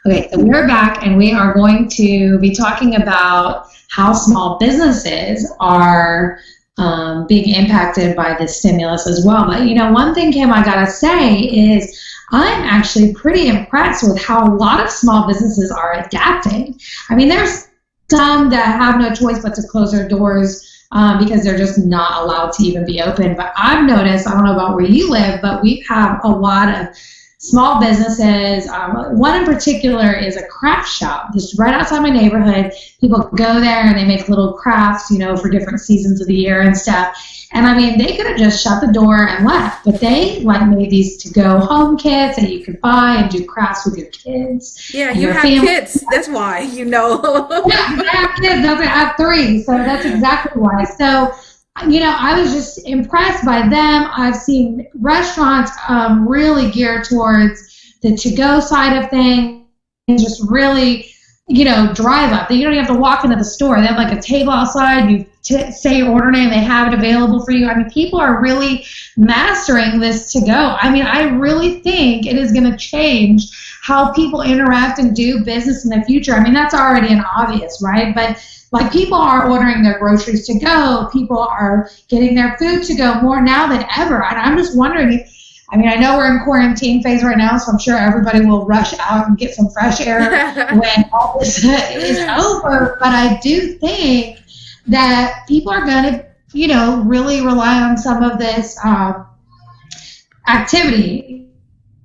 Okay, so we're back and we are going to be talking about how small businesses are being impacted by this stimulus as well. But one thing, Kim, I gotta say is I'm actually pretty impressed with how a lot of small businesses are adapting. I mean, there's some that have no choice but to close their doors because they're just not allowed to even be open. But I've noticed, I don't know about where you live, but we have a lot of small businesses. One in particular is a craft shop just right outside my neighborhood. People go there and they make little crafts, for different seasons of the year and stuff. And I mean, they could have just shut the door and left, but they made these to-go home kits that you could buy and do crafts with your kids. Yeah, And you your have family. kids. That's why, Yeah, I have kids. I have three, so that's exactly why. So, I was just impressed by them. I've seen restaurants really geared towards the to-go side of things, and just really, drive up. You don't even have to walk into the store. They have a table outside. You say your order name, they have it available for you. I mean, people are really mastering this to go. I mean, I really think it is going to change how people interact and do business in the future. I mean, that's already an obvious, right? But people are ordering their groceries to go. People are getting their food to go more now than ever. And I'm just wondering I know we're in quarantine phase right now, so I'm sure everybody will rush out and get some fresh air when all this is over. But I do think that people are going to, really rely on some of this activity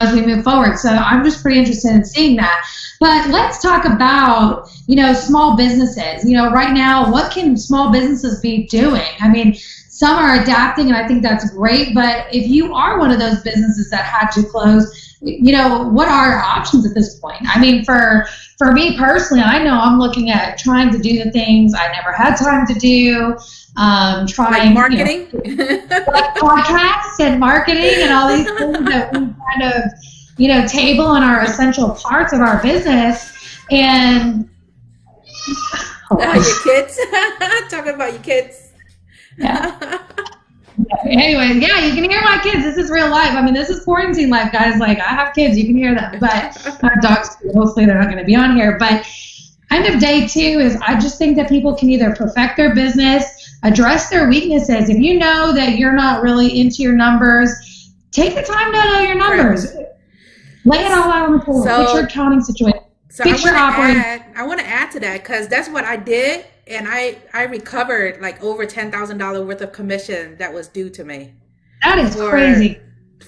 as we move forward. So I'm just pretty interested in seeing that. But let's talk about, small businesses. Right now, what can small businesses be doing? I mean, some are adapting, and I think that's great. But if you are one of those businesses that had to close, what are our options at this point? I mean, for me personally, I know I'm looking at trying to do the things I never had time to do. Trying marketing, like podcasts and marketing and all these things that we kind of table in our essential parts of our business. And your kids. Talking about your kids. yeah. Anyways, yeah, you can hear my kids. This is real life. I mean, this is quarantine life, guys. I have kids. You can hear them. But my dogs, hopefully they're not going to be on here. But end of day two is I just think that people can either perfect their business, address their weaknesses. If you know that you're not really into your numbers, take the time to know your numbers. Right. Lay it all out on the table. Fix your accounting situation. So I want to add to that because that's what I did. And I recovered over $10,000 worth of commission that was due to me. That is crazy.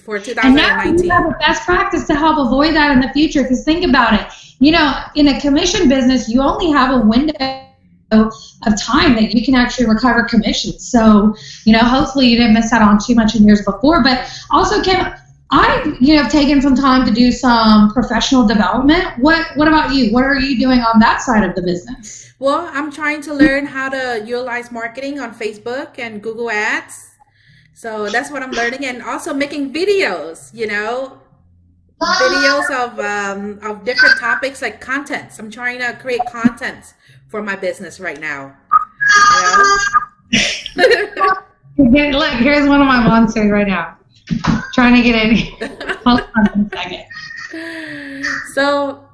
For 2019. And now you have a best practice to help avoid that in the future. Because think about it. In a commission business, you only have a window of time that you can actually recover commissions. So, hopefully you didn't miss out on too much in years before. But also, Kim, I've taken some time to do some professional development. What about you? What are you doing on that side of the business? Well, I'm trying to learn how to utilize marketing on Facebook and Google Ads. So that's what I'm learning, and also making videos. Videos of different topics like contents. I'm trying to create contents for my business right now. Look, here's one of my monsters right now. Trying to get in. Hold on a second. So.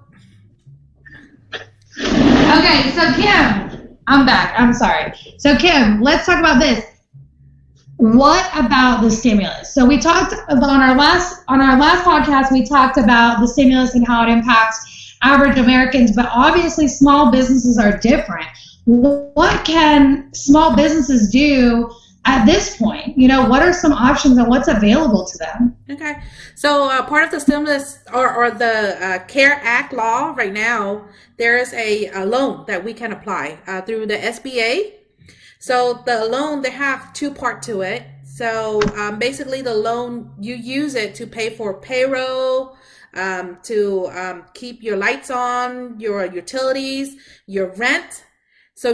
Okay, so Kim, I'm back. I'm sorry. So Kim, let's talk about this. What about the stimulus? So we talked on our last podcast, we talked about the stimulus and how it impacts average Americans, but obviously small businesses are different. What can small businesses do at this point? What are some options and what's available to them? Okay. So part of the stimulus or the CARE Act law right now, there is a loan that we can apply through the SBA. So the loan, they have two parts to it. So basically the loan, you use it to pay for payroll, to keep your lights on, your utilities, your rent. So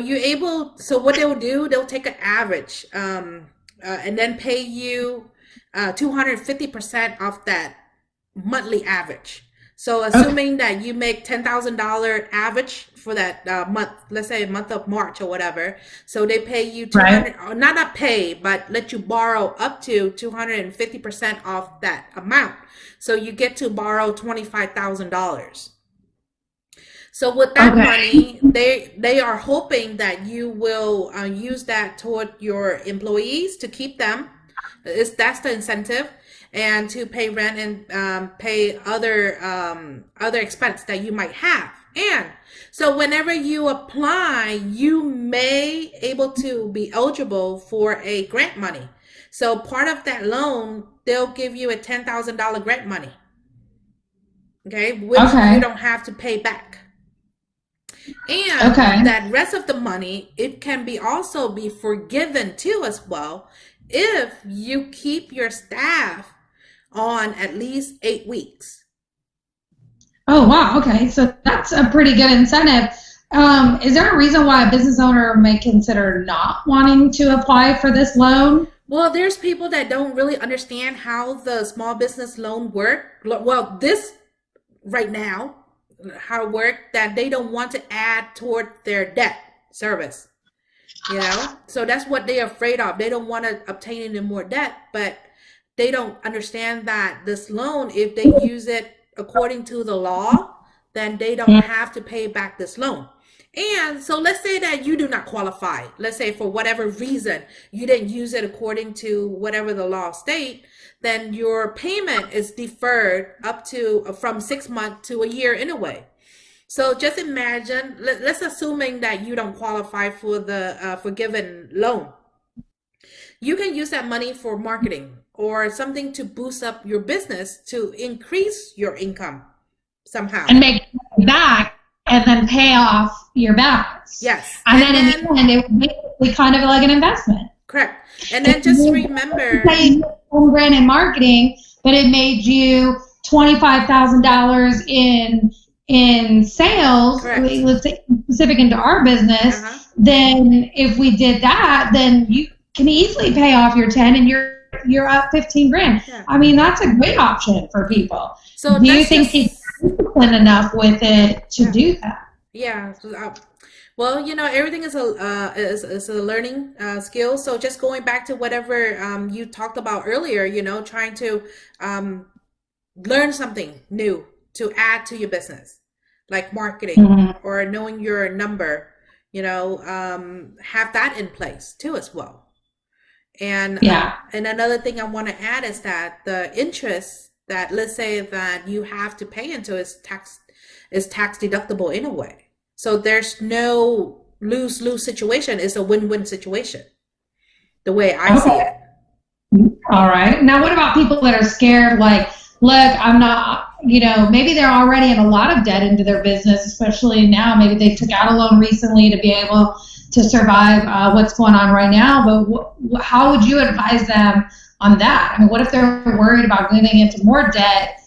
what they'll do, they'll take an average and then pay you 250% of that monthly average. So assuming that you make $10,000 average for that month, let's say month of March or whatever, so they pay you 200, or not pay, but let you borrow up to 250% of that amount. So you get to borrow $25,000. So with that Okay. money, they are hoping that you will use that toward your employees to keep them. That's the incentive, and to pay rent and pay other expense that you might have. And so whenever you apply, you may able to be eligible for a grant money. So part of that loan, they'll give you a $10,000 grant money, okay, which you Okay. don't have to pay back. And Okay. that rest of the money, it can be also be forgiven too as well if you keep your staff on at least 8 weeks. Oh, wow. Okay. So that's a pretty good incentive. Is there a reason why a business owner may consider not wanting to apply for this loan? Well, there's people that don't really understand how the small business loan work. Well, this right now, how it work, that they don't want to add toward their debt service. So that's what they're afraid of. They don't want to obtain any more debt, but they don't understand that this loan, if they use it according to the law, then they don't have to pay back this loan. And so let's say that you do not qualify. Let's say for whatever reason you didn't use it according to whatever the law state, then your payment is deferred up to from 6 months to a year anyway. So just imagine, let's assuming that you don't qualify for the forgiven loan. You can use that money for marketing or something to boost up your business to increase your income somehow. And make it back and then pay off your balance. Yes. And then in the end, it would be kind of like an investment. Correct. And then just remember, $10 grand in marketing, but it made you $25,000 in sales. Correct. Let's say specific into our business. Then if we did that, then you can easily pay off your 10 and you're up 15 grand. Yeah. I mean, that's a great option for people. So do you think people are disciplined enough with it to do that? Yeah. Well, everything is a learning skill. So just going back to whatever you talked about earlier, trying to learn something new to add to your business, like marketing or knowing your number, have that in place too as well. And and another thing I want to add is that the interest that, let's say that you have to pay into is tax deductible in a way. So there's no lose-lose situation. It's a win-win situation, the way I see it. All right. Now, what about people that are scared? Like, look, I'm not, maybe they're already in a lot of debt into their business, especially now. Maybe they took out a loan recently to be able to survive what's going on right now. But how would you advise them on that? I mean, what if they're worried about getting into more debt?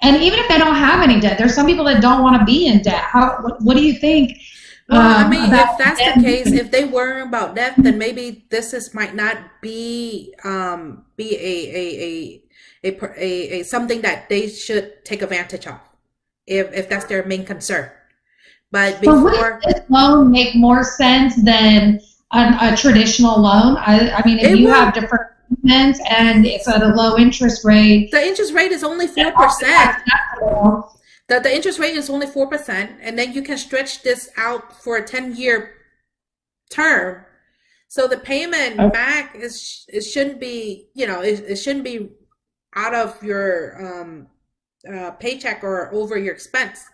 And even if they don't have any debt, there's some people that don't want to be in debt. What do you think? Well, I mean, if that's the case, if they worry about debt, then maybe this might not be a something that they should take advantage of, if that's their main concern. But would this loan make more sense than a traditional loan? I mean, if you have different payments and it's at a low interest rate, the interest rate is only 4%. The interest rate is only 4%, and then you can stretch this out for a 10-year term. So the payment back it shouldn't be, it shouldn't be out of your paycheck or over your expense,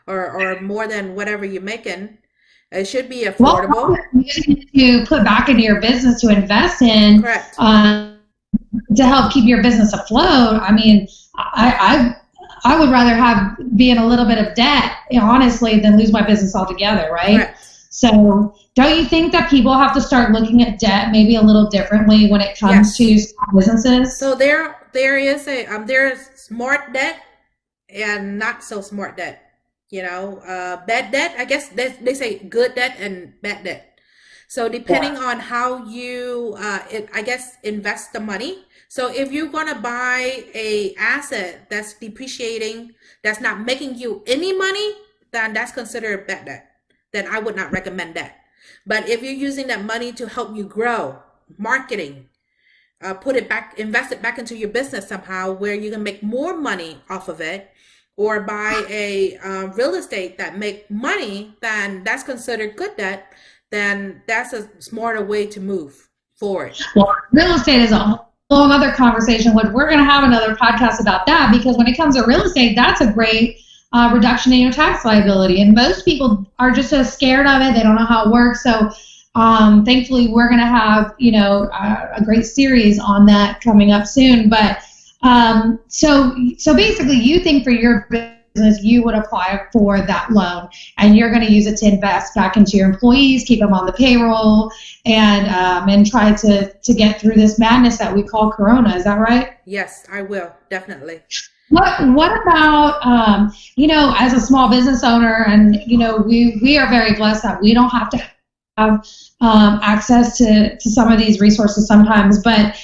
or more than whatever you're making. It should be affordable. Well, to put back into your business to invest in, correct, to help keep your business afloat. I mean, I would rather be in a little bit of debt, honestly, than lose my business altogether, right? Correct. So don't you think that people have to start looking at debt maybe a little differently when it comes to small businesses? So there is there's smart debt and not so smart debt. Bad debt, I guess they say good debt and bad debt. So depending on how you, I guess, invest the money. So if you're going to buy a asset that's depreciating, that's not making you any money, then that's considered bad debt. Then I would not recommend that. But if you're using that money to help you grow, marketing, invest it back into your business somehow where you can make more money off of it, or buy a real estate that make money, then that's considered good debt. Then that's a smarter way to move forward. Well, real estate is a whole other conversation. We're going to have another podcast about that, because when it comes to real estate, that's a great reduction in your tax liability. And most people are just so scared of it. They don't know how it works. So thankfully, we're going to have, a great series on that coming up soon. But so basically, you think for your business, you would apply for that loan, and you're going to use it to invest back into your employees, keep them on the payroll, and try to get through this madness that we call Corona. Is that right? Yes, I will, definitely. What about as a small business owner, and we are very blessed that we don't have to have access to some of these resources sometimes, but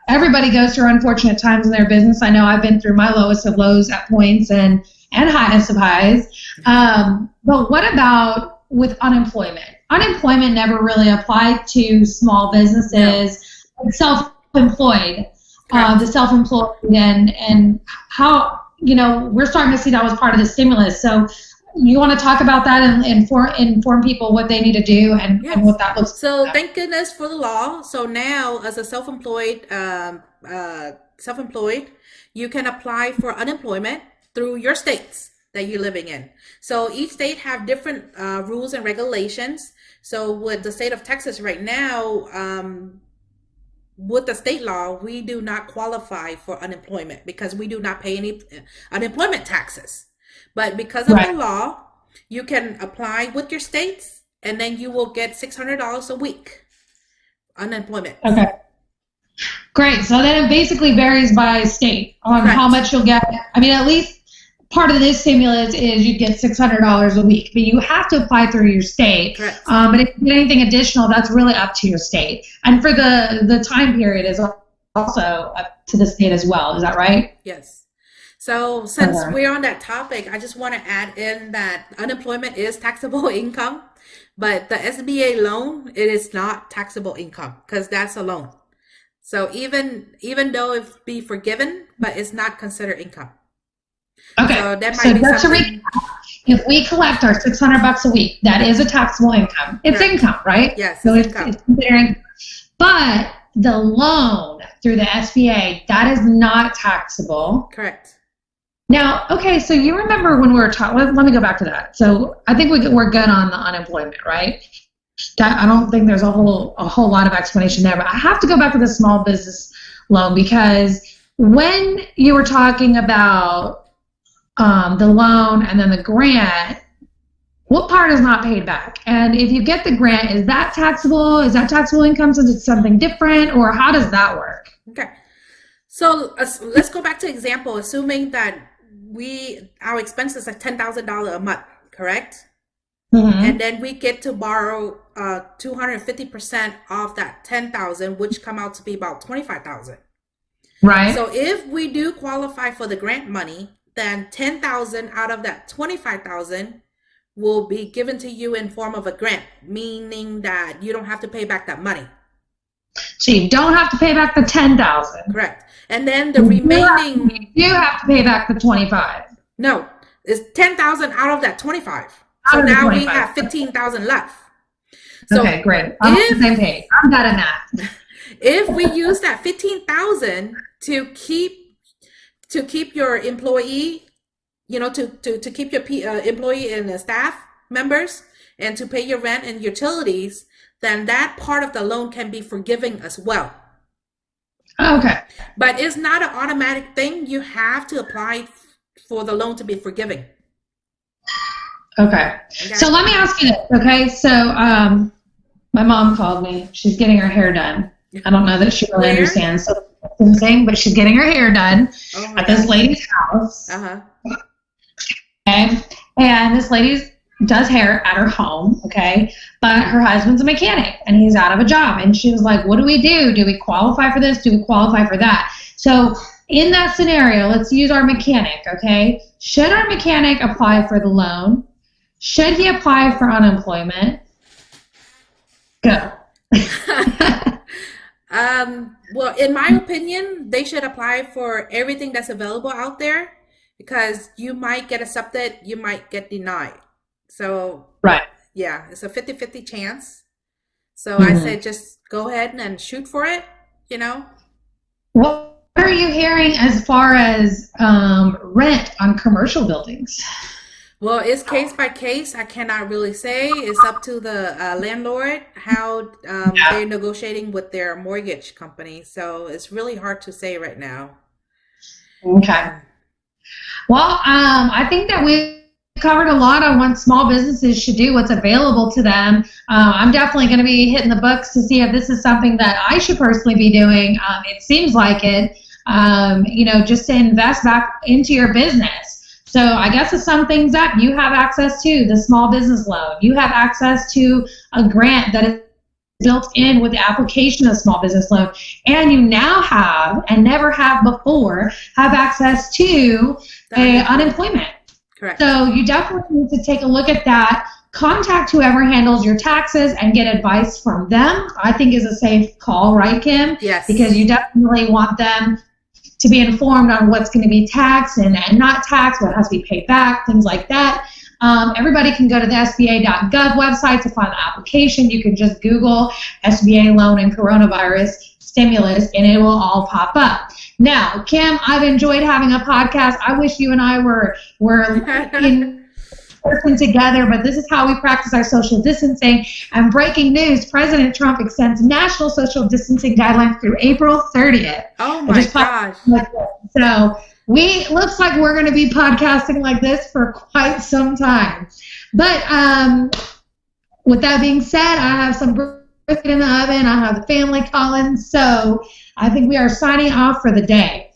everybody goes through unfortunate times in their business. I know I've been through my lowest of lows at points and highest of highs. But what about with unemployment? Unemployment never really applied to small businesses, self-employed, the self-employed, and how, we're starting to see that was part of the stimulus. So you want to talk about that and inform people what they need to do and what that looks like? So thank goodness for the law. So now, as a self-employed, you can apply for unemployment through your states that you're living in. So each state have different rules and regulations. So with the state of Texas right now, with the state law, we do not qualify for unemployment because we do not pay any unemployment taxes. But because of the law, you can apply with your states, and then you will get $600 a week unemployment. Okay. Great. So then it basically varies by state on how much you'll get. I mean, at least part of this stimulus is you get $600 a week, but you have to apply through your state. But if you get anything additional, that's really up to your state. And for the time period is also up to the state as well. Is that right? Yes. So since we're on that topic, I just want to add in that unemployment is taxable income, but the SBA loan, it is not taxable income because that's a loan. So even though it be forgiven, but it's not considered income. Okay. So that might be something. If we collect our $600 a week, that is a taxable income. It's income, right? Yes. So it's considered. But the loan through the SBA, that is not taxable. Correct. Now, okay, so you remember when we were talking, let me go back to that. So I think we're good on the unemployment, right? I don't think there's a whole lot of explanation there, but I have to go back to the small business loan, because when you were talking about the loan and then the grant, what part is not paid back? And if you get the grant, is that taxable? Is that taxable income since it's something different, or how does that work? Okay. So let's go back to example, assuming that our expenses are $10,000 a month, correct? Mm-hmm. And then we get to borrow 250% of that 10,000, which come out to be about 25,000. Right. So if we do qualify for the grant money, then 10,000 out of that 25,000 will be given to you in form of a grant, meaning that you don't have to pay back that money. So you don't have to pay back the 10,000. Correct. And then the remaining, you have to pay back the 25. No, it's 10,000 out of that 25. So now we have 15,000 left. So okay, great. I'm on the same page. I'm done in that. If we use that 15,000 to keep your employee, to keep your employee and staff members, and to pay your rent and utilities, then that part of the loan can be forgiven as well. Okay. But it's not an automatic thing. You have to apply for the loan to be forgiven. Okay. So let me ask you this, okay? So my mom called me. She's getting her hair done. I don't know that she really understands the thing, but she's getting her hair done at this lady's house. Uh-huh. Okay. And this lady does hair at her home, okay? But her husband's a mechanic, and he's out of a job. And she was like, what do we do? Do we qualify for this? Do we qualify for that? So in that scenario, let's use our mechanic, okay? Should our mechanic apply for the loan? Should he apply for unemployment? Go. Well, in my opinion, they should apply for everything that's available out there, because you might get accepted, you might get denied. So Right. yeah, it's a 50-50 chance. So I Mhm. said, just go ahead and shoot for it, you know? What are you hearing as far as rent on commercial buildings? Well, it's case by case. I cannot really say. It's up to the landlord how they're negotiating with their mortgage company. So it's really hard to say right now. Okay. Well, I think that we covered a lot on what small businesses should do, what's available to them. I'm definitely going to be hitting the books to see if this is something that I should personally be doing. It seems like it, just to invest back into your business. So I guess to sum things up, you have access to the small business loan. You have access to a grant that is built in with the application of small business loan. And you now have, and never have before, have access to unemployment. Correct. So you definitely need to take a look at that. Contact whoever handles your taxes and get advice from them. I think is a safe call, right, Kim? Yes. Because you definitely want them to be informed on what's going to be taxed and not taxed, what has to be paid back, things like that. Everybody can go to the SBA.gov website to find the application. You can just Google SBA loan and coronavirus stimulus, and it will all pop up. Now, Kim, I've enjoyed having a podcast. I wish you and I were in person together, but this is how we practice our social distancing. And breaking news, President Trump extends national social distancing guidelines through April 30th. Oh my gosh. So looks like we're going to be podcasting like this for quite some time. But with that being said, I have some brisket in the oven. I have the family calling. So I think we are signing off for the day.